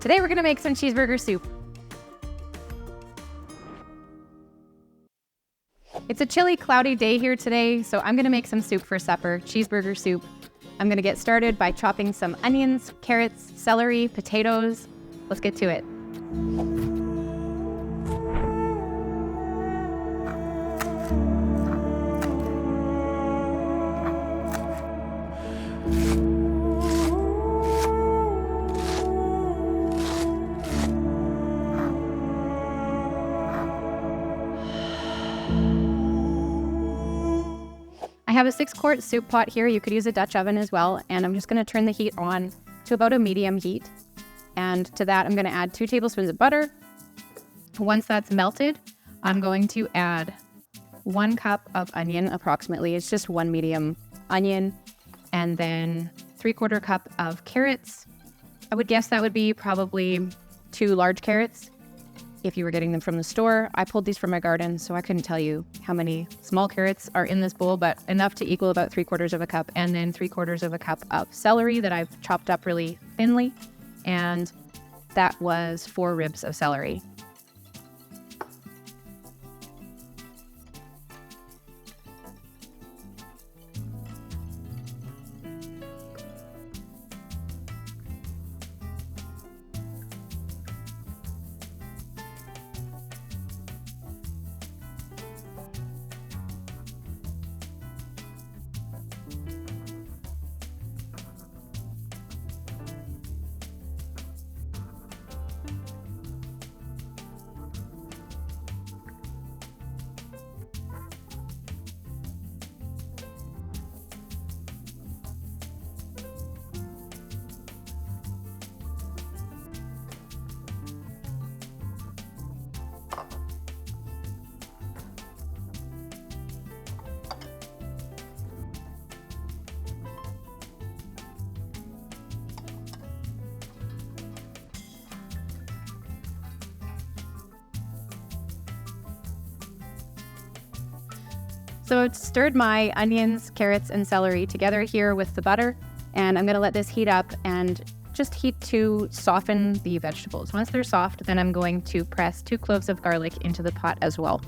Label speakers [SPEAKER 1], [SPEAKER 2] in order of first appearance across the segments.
[SPEAKER 1] Today we're gonna make some cheeseburger soup. It's a chilly, cloudy day here today, so I'm gonna make some soup for supper, cheeseburger soup. I'm gonna get started by chopping some onions, carrots, celery, potatoes. Let's get to it. I have a 6-quart soup pot here. You could use a Dutch oven as well. And I'm just going to turn the heat on to about a medium heat. And to that, I'm going to add 2 tablespoons of butter. Once that's melted, I'm going to add 1 cup of onion approximately. It's just 1 medium onion. And then 3/4 cup of carrots. I would guess that would be probably 2 large carrots if you were getting them from the store. I pulled these from my garden, so I couldn't tell you how many small carrots are in this bowl, but enough to equal about 3/4 cup. And then 3/4 cup of celery that I've chopped up really thinly. And that was 4 ribs of celery. So I've stirred my onions, carrots, and celery together here with the butter, and I'm gonna let this heat up and just heat to soften the vegetables. Once they're soft, then I'm going to press 2 cloves of garlic into the pot as well.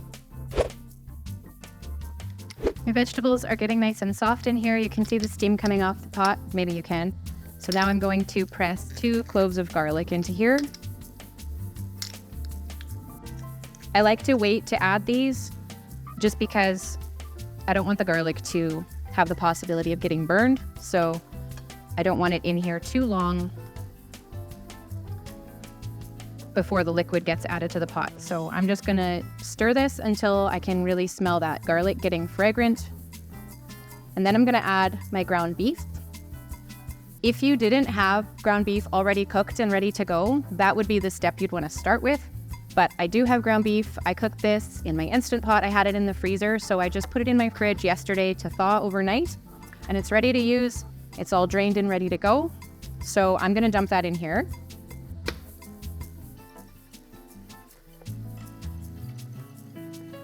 [SPEAKER 1] My vegetables are getting nice and soft in here. You can see the steam coming off the pot. Maybe you can. So now I'm going to press 2 cloves of garlic into here. I like to wait to add these just because I don't want the garlic to have the possibility of getting burned, so I don't want it in here too long before the liquid gets added to the pot. So I'm just gonna stir this until I can really smell that garlic getting fragrant. And then I'm gonna add my ground beef. If you didn't have ground beef already cooked and ready to go, that would be the step you'd wanna start with. But I do have ground beef. I cooked this in my Instant Pot. I had it in the freezer, so I just put it in my fridge yesterday to thaw overnight, and it's ready to use. It's all drained and ready to go. So I'm gonna dump that in here.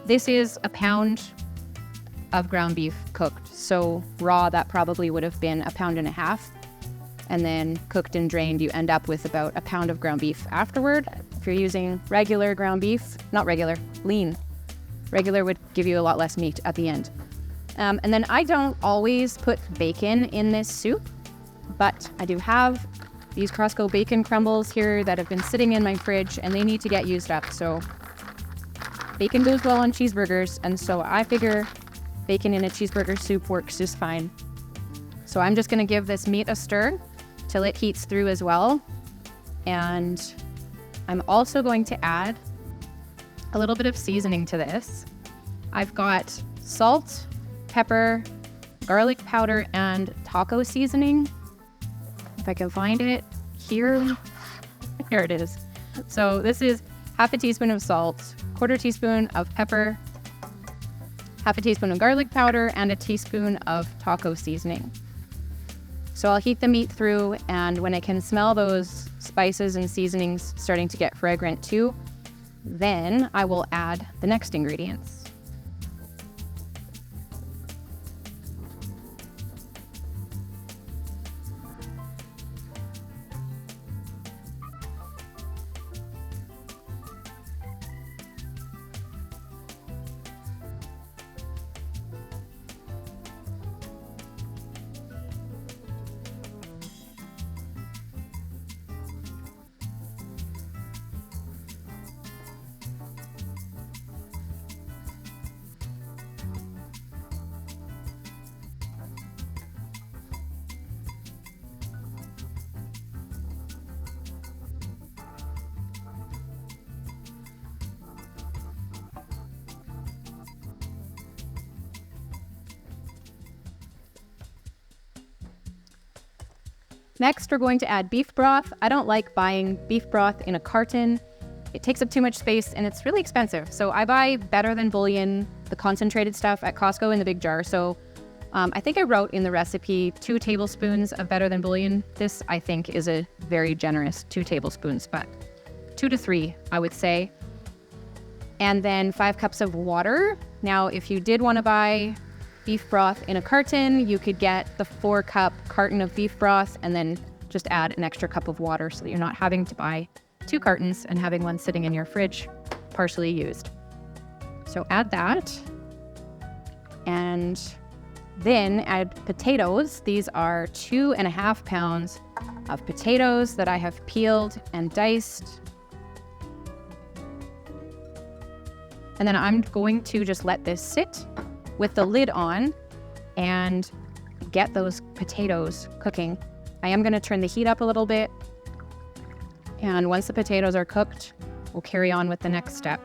[SPEAKER 1] This is a pound of ground beef cooked. So raw, that probably would have been 1.5 pounds. And then cooked and drained, you end up with about 1 pound of ground beef afterward. If you're using regular ground beef, not regular, lean. Regular would give you a lot less meat at the end. And then I don't always put bacon in this soup, but I do have these Costco bacon crumbles here that have been sitting in my fridge and they need to get used up. So bacon goes well on cheeseburgers, and so I figure bacon in a cheeseburger soup works just fine. So I'm just gonna give this meat a stir till it heats through as well. And I'm also going to add a little bit of seasoning to this. I've got salt, pepper, garlic powder, and taco seasoning. If I can find it here. Here it is. So this is 1/2 teaspoon of salt, 1/4 teaspoon of pepper, 1/2 teaspoon of garlic powder, and 1 teaspoon of taco seasoning. So I'll heat the meat through, and when I can smell those spices and seasonings starting to get fragrant too, then I will add the next ingredients. Next, we're going to add beef broth. I don't like buying beef broth in a carton. It takes up too much space and it's really expensive. So I buy Better Than Bouillon, the concentrated stuff at Costco in the big jar. So I think I wrote in the recipe 2 tablespoons of Better Than Bouillon. This, I think, is a very generous 2 tablespoons, but 2 to 3, I would say. And then 5 cups of water. Now, if you did want to buy beef broth in a carton, you could get the 4-cup carton of beef broth and then just add an extra cup of water so that you're not having to buy 2 cartons and having one sitting in your fridge partially used. So add that. And then add potatoes. These are 2.5 pounds of potatoes that I have peeled and diced. And then I'm going to just let this sit with the lid on and get those potatoes cooking. I am going to turn the heat up a little bit. And once the potatoes are cooked, we'll carry on with the next step.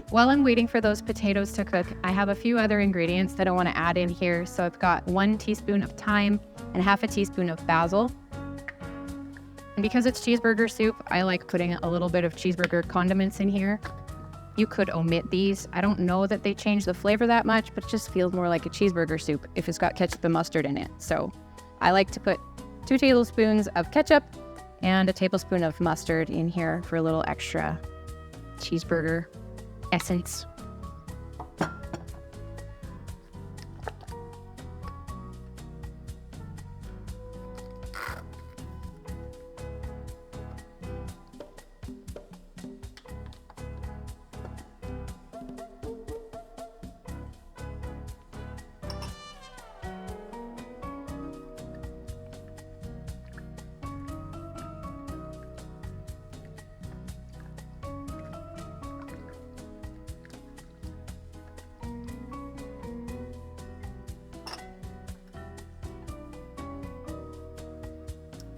[SPEAKER 1] While I'm waiting for those potatoes to cook, I have a few other ingredients that I want to add in here. So I've got 1 teaspoon of thyme and half a teaspoon of basil. And because it's cheeseburger soup, I like putting a little bit of cheeseburger condiments in here. You could omit these. I don't know that they change the flavor that much, but it just feels more like a cheeseburger soup if it's got ketchup and mustard in it. So I like to put 2 tablespoons of ketchup and a tablespoon of mustard in here for a little extra cheeseburger essence.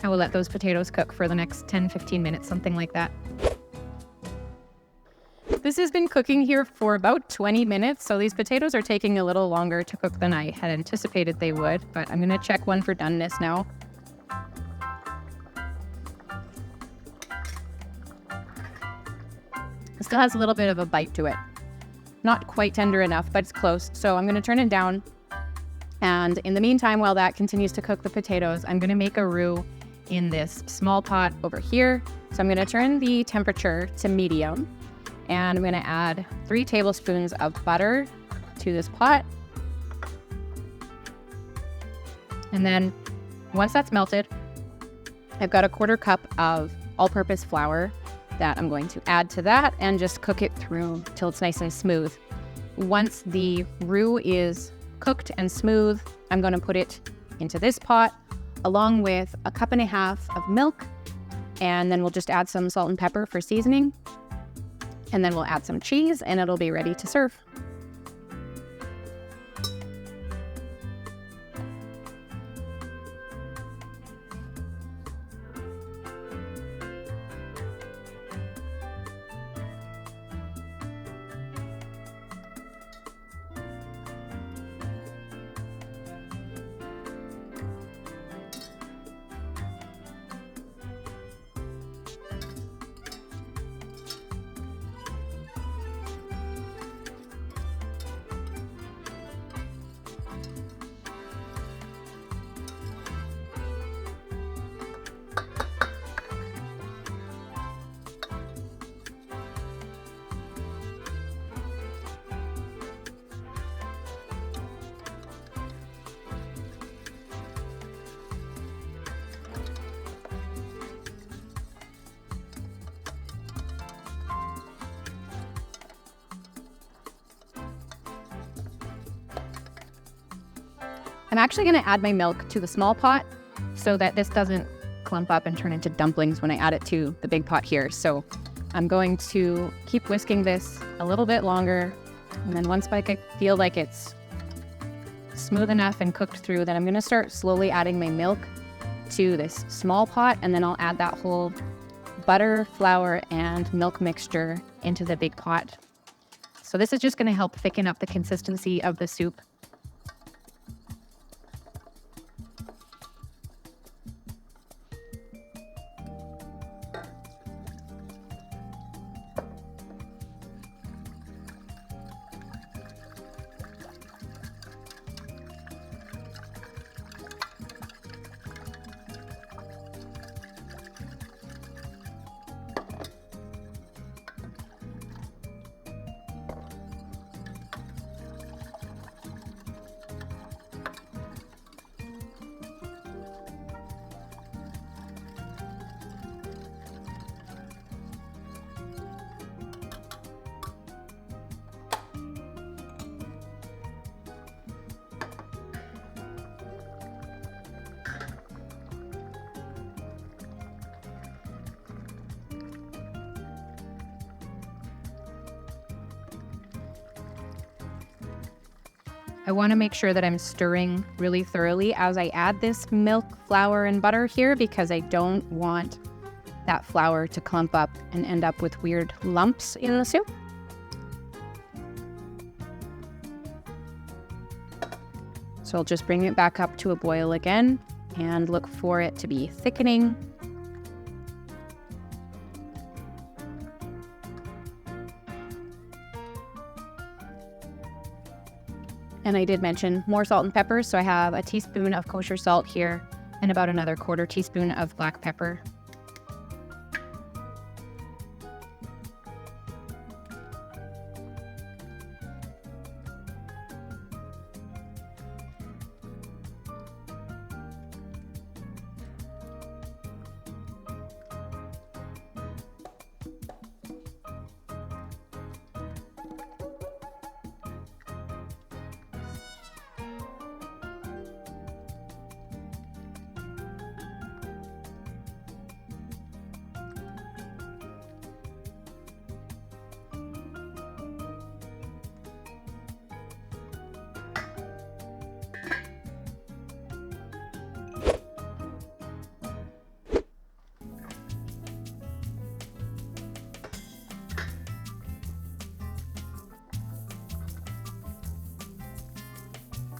[SPEAKER 1] I will let those potatoes cook for the next 10-15 minutes, something like that. This has been cooking here for about 20 minutes, so these potatoes are taking a little longer to cook than I had anticipated they would, but I'm gonna check one for doneness now. It still has a little bit of a bite to it. Not quite tender enough, but it's close, so I'm gonna turn it down. And in the meantime, while that continues to cook the potatoes, I'm gonna make a roux in this small pot over here. So I'm going to turn the temperature to medium and I'm going to add 3 tablespoons of butter to this pot. And then once that's melted, I've got a 1/4 cup of all-purpose flour that I'm going to add to that and just cook it through till it's nice and smooth. Once the roux is cooked and smooth, I'm going to put it into this pot along with 1.5 cups of milk, and then we'll just add some salt and pepper for seasoning, and then we'll add some cheese and it'll be ready to serve. I'm actually going to add my milk to the small pot so that this doesn't clump up and turn into dumplings when I add it to the big pot here. So I'm going to keep whisking this a little bit longer And then once I feel like it's smooth enough and cooked through, then I'm gonna start slowly adding my milk to this small pot, and then I'll add that whole butter, flour, and milk mixture into the big pot. So this is just gonna help thicken up the consistency of the soup. I want to make sure that I'm stirring really thoroughly as I add this milk, flour, and butter here, because I don't want that flour to clump up and end up with weird lumps in the soup. So I'll just bring it back up to a boil again and look for it to be thickening. And I did mention more salt and pepper, so I have a teaspoon of kosher salt here and about another 1/4 teaspoon of black pepper.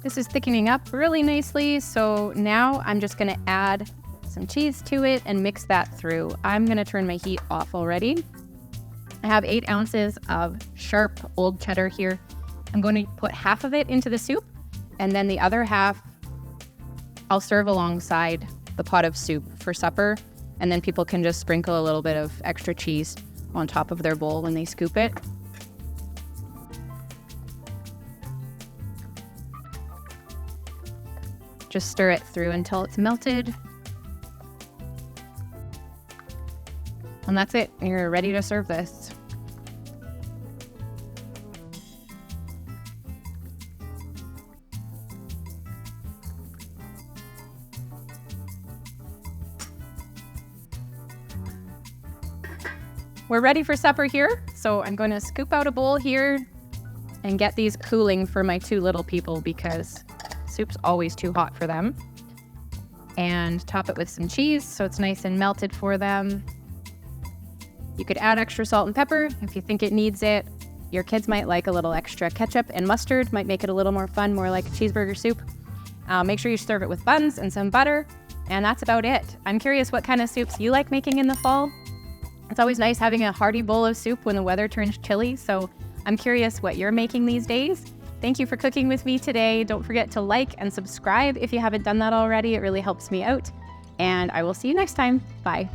[SPEAKER 1] This is thickening up really nicely, so now I'm just gonna add some cheese to it and mix that through. I'm gonna turn my heat off already. I have 8 ounces of sharp old cheddar here. I'm going to put half of it into the soup, and then the other half I'll serve alongside the pot of soup for supper, and then people can just sprinkle a little bit of extra cheese on top of their bowl when they scoop it. Just stir it through until it's melted. And that's it. You're ready to serve this. We're ready for supper here, so I'm going to scoop out a bowl here and get these cooling for my 2 little people because soup's always too hot for them. And top it with some cheese so it's nice and melted for them. You could add extra salt and pepper if you think it needs it. Your kids might like a little extra ketchup and mustard, might make it a little more fun, more like a cheeseburger soup. Make sure you serve it with buns and some butter, and that's about it. I'm curious what kind of soups you like making in the fall. It's always nice having a hearty bowl of soup when the weather turns chilly, so I'm curious what you're making these days. Thank you for cooking with me today. Don't forget to like and subscribe if you haven't done that already. It really helps me out. And I will see you next time. Bye.